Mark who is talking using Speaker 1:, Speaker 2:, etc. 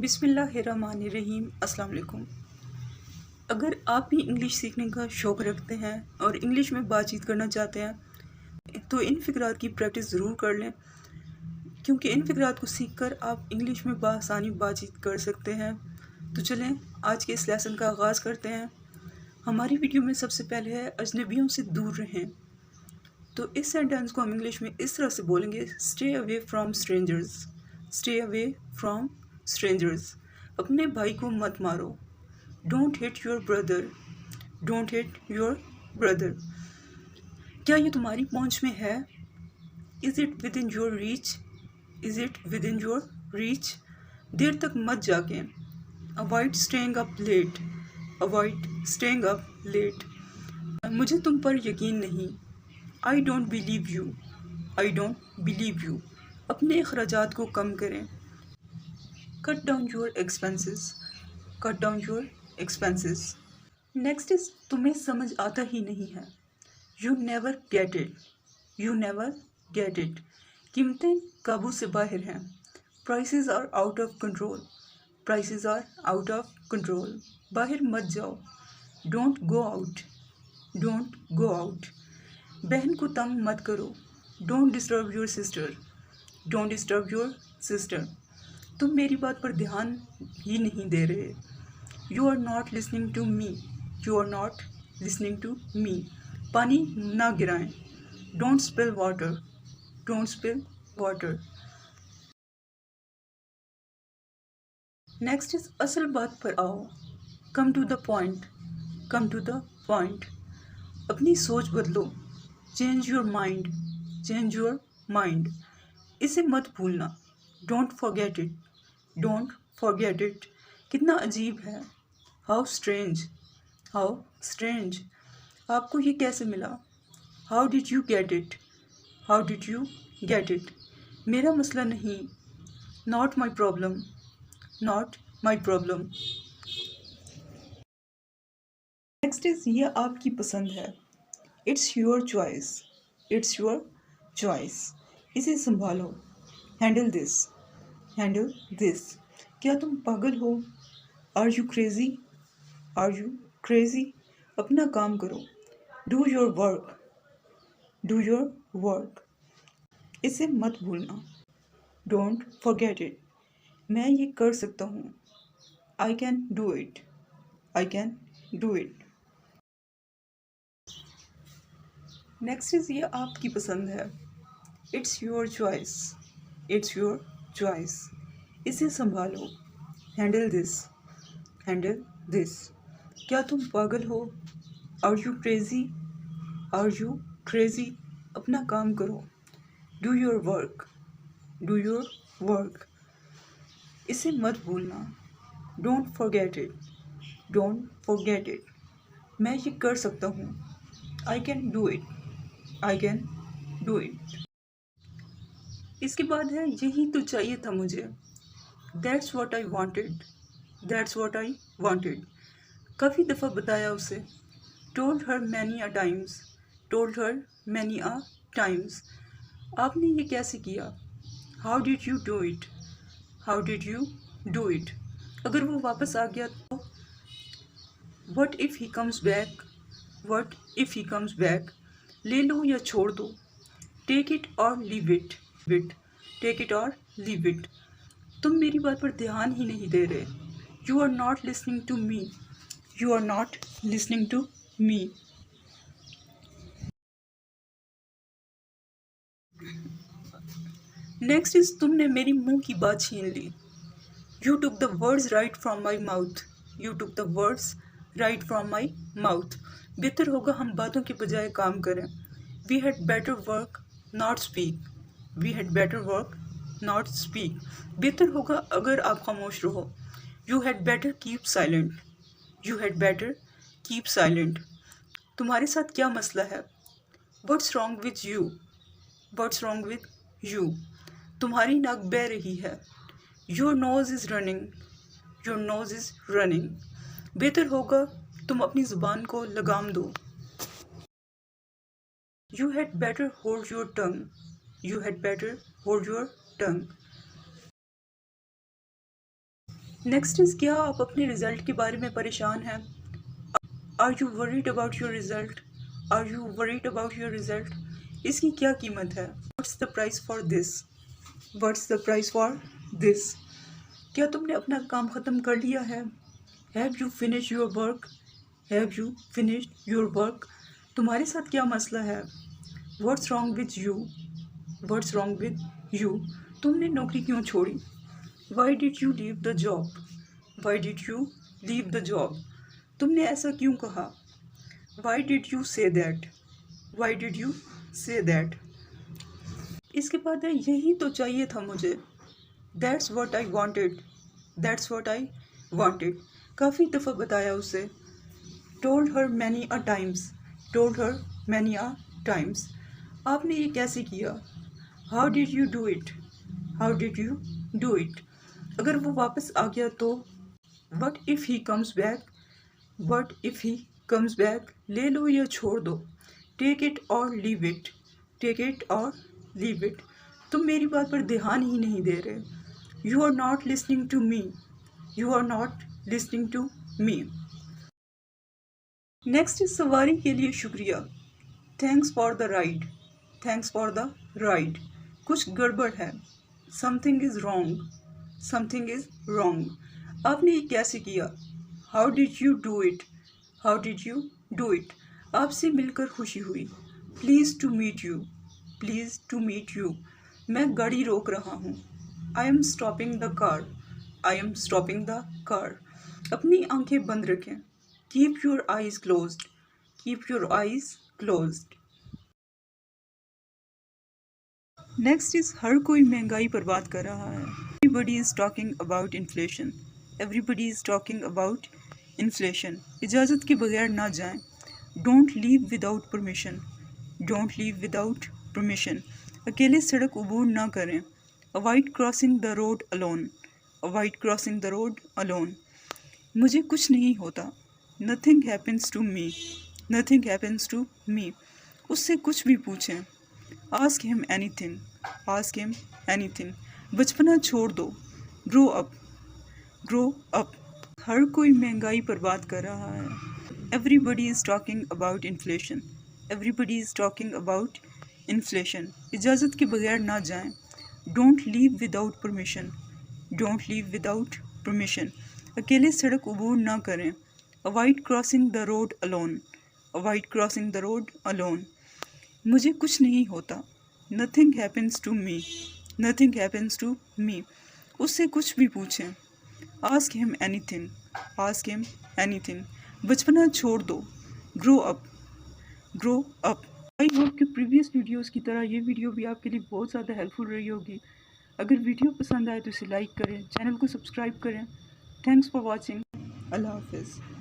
Speaker 1: बिस्मिल्लाहिर्रहमानिर्रहीम। अस्सलाम वालेकुम। अगर आप भी इंग्लिश सीखने का शौक़ रखते हैं और इंग्लिश में बातचीत करना चाहते हैं तो इन फ़िक़रात की प्रैक्टिस ज़रूर कर लें, क्योंकि इन फ़िक़रात को सीखकर आप इंग्लिश में बआसानी बातचीत कर सकते हैं। तो चलें आज के इस लेसन का आगाज़ करते हैं। हमारी वीडियो में सबसे पहले है अजनबियों से दूर रहें। तो इस सेंटेंस को हम इंग्लिश में इस तरह से बोलेंगे, stay away from strangers. Stay away from strangers. अपने भाई को मत मारो। Don't hit your brother. Don't hit your brother. क्या ये तुम्हारी पहुंच में है? Is it within your reach? Is it within your reach? देर तक मत जागें। Avoid staying up late. Avoid staying up late. मुझे तुम पर यकीन नहीं। I don't believe you. I don't believe you. अपने अखराजात को कम करें। Cut down your expenses. Cut down your expenses. Next is तुम्हें समझ आता ही नहीं है। You never get it. You never get it. कीमतें काबू से बाहर हैं। Prices are out of control. Prices are out of control. बाहर मत जाओ। Don't go out. Don't go out. बहन को तंग मत करो। Don't disturb your sister. Don't disturb your sister. तुम मेरी बात पर ध्यान ही नहीं दे रहे। You are not listening to me. You are not listening to me. पानी ना गिराएं। Don't spill water. Don't spill water. Next is असल बात पर आओ। Come to the point. Come to the point. अपनी सोच बदलो। Change your mind. Change your mind. इसे मत भूलना। Don't forget it. Don't forget it. कितना अजीब है। How strange. How strange. आपको ये कैसे मिला? How did you get it. How did you get it. मेरा मसला नहीं। Not my problem. Not my problem. Next is ये आपकी पसंद है। It's your choice. It's your choice. इसे संभालो। Handle this. Handle this. क्या तुम पागल हो? Are you crazy? Are you crazy? अपना काम करो। Do your work. Do your work. इसे मत भूलना। Don't forget it. मैं ये कर सकता हूँ। I can do it. I can do it. Next is ये आपकी पसंद है। It's your choice. It's your choice. इसे संभालो। Handle this. Handle this. क्या तुम पागल हो? Are you crazy? Are you crazy? अपना काम करो। Do your work. Do your work. इसे मत भूलना। Don't forget it. Don't forget it. मैं ये कर सकता हूँ। I can do it. I can do it. इसके बाद है यही तो चाहिए था मुझे। That's what I wanted. That's what I wanted. काफ़ी दफ़ा बताया उसे। Told her many a times. Told her many a times. आपने ये कैसे किया? How did you do it. How did you do it. अगर वो वापस आ गया तो? What if he comes back. What if he comes back. ले लो या छोड़ दो। Take it or leave it. विट। Take it or leave it. तुम मेरी बात पर ध्यान ही नहीं दे रहे। You are not listening to me. You are not listening to me. Next is तुमने मेरी मुंह की बात छीन ली। You took the words right from my mouth. You took the words right from my mouth. बेहतर होगा हम बातों के बजाय काम करें। We had better work not speak. We had better work not speak. बेहतर होगा अगर आप खामोश रहो। You had better keep silent. You had better keep silent. तुम्हारे साथ क्या मसला है? What's wrong with you. What's wrong with you. तुम्हारी नाक बह रही है। Your nose is running. Your nose is running. बेहतर होगा तुम अपनी ज़ुबान को लगाम दो। You had better hold your tongue. You had better hold your tongue. Next is, क्या आप अपने रिज़ल्ट के बारे में परेशान हैं? Are you worried about your result? Are you worried about your result? इसकी क्या कीमत है? What's the price for this? What's the price for this? क्या तुमने अपना काम ख़त्म कर लिया है? Have you finish your work? Have you finish your work? तुम्हारे साथ क्या मसला है? What's wrong with you? What's wrong with you? तुमने नौकरी क्यों छोड़ी? Why did you leave the job? Why did you leave the job? तुमने ऐसा क्यों कहा? Y did you say that? Y did you say that? इसके बाद है, यही तो चाहिए था मुझे। That's what I wanted. That's what I wanted. काफ़ी दफ़ा बताया उसे। Told her many a times. Told her many a times. आपने ये कैसे किया? How did you do it? How did you do it? अगर वो वापस आ गया तो? What if he comes back? What if he comes back? ले लो या छोड़ दो। Take it or leave it. Take it or leave it. तुम मेरी बात पर ध्यान ही नहीं दे रहे। You are not listening to me. You are not listening to me. Next is, सवारी के लिए शुक्रिया। Thanks for the ride. Thanks for the ride. कुछ गड़बड़ है। Something is wrong. Something is wrong. आपने ये कैसे किया? How did you do it? How did you do it? आपसे मिलकर खुशी हुई। Please to meet you. Please to meet you. मैं गाड़ी रोक रहा हूँ। I am stopping the car. I am stopping the car. अपनी आंखें बंद रखें। Keep your eyes closed. Keep your eyes closed. Next is, हर कोई महंगाई पर बात कर रहा है। Everybody is talking about inflation. Everybody is talking about inflation. इजाज़त के बगैर ना जाएं। Don't leave without permission. Don't leave without permission. अकेले सड़क अबूर ना करें। Avoid crossing the road alone. Avoid crossing the road alone. मुझे कुछ नहीं होता। Nothing happens to me. Nothing happens to me. उससे कुछ भी पूछें। Ask him anything. Ask him anything. बचपना छोड़ दो। Grow up. Grow up. हर कोई महंगाई पर बात कर रहा है। Everybody is talking about inflation. Everybody is talking about inflation. इजाज़त के बगैर ना जाएं। Don't leave without permission. Don't leave without permission. अकेले सड़क अबूर ना करें। Avoid crossing the road alone. Avoid crossing the road alone. मुझे कुछ नहीं होता। Nothing happens to me. Nothing happens to me. उससे कुछ भी पूछें। Ask him anything. Ask him anything. बचपना छोड़ दो। Grow up. Grow up. I hope कि प्रीवियस वीडियोस की तरह ये वीडियो भी आपके लिए बहुत ज़्यादा हेल्पफुल रही होगी। अगर वीडियो पसंद आए तो इसे लाइक करें, चैनल को सब्सक्राइब करें। Thanks for watching. अल्लाह हाफिज़।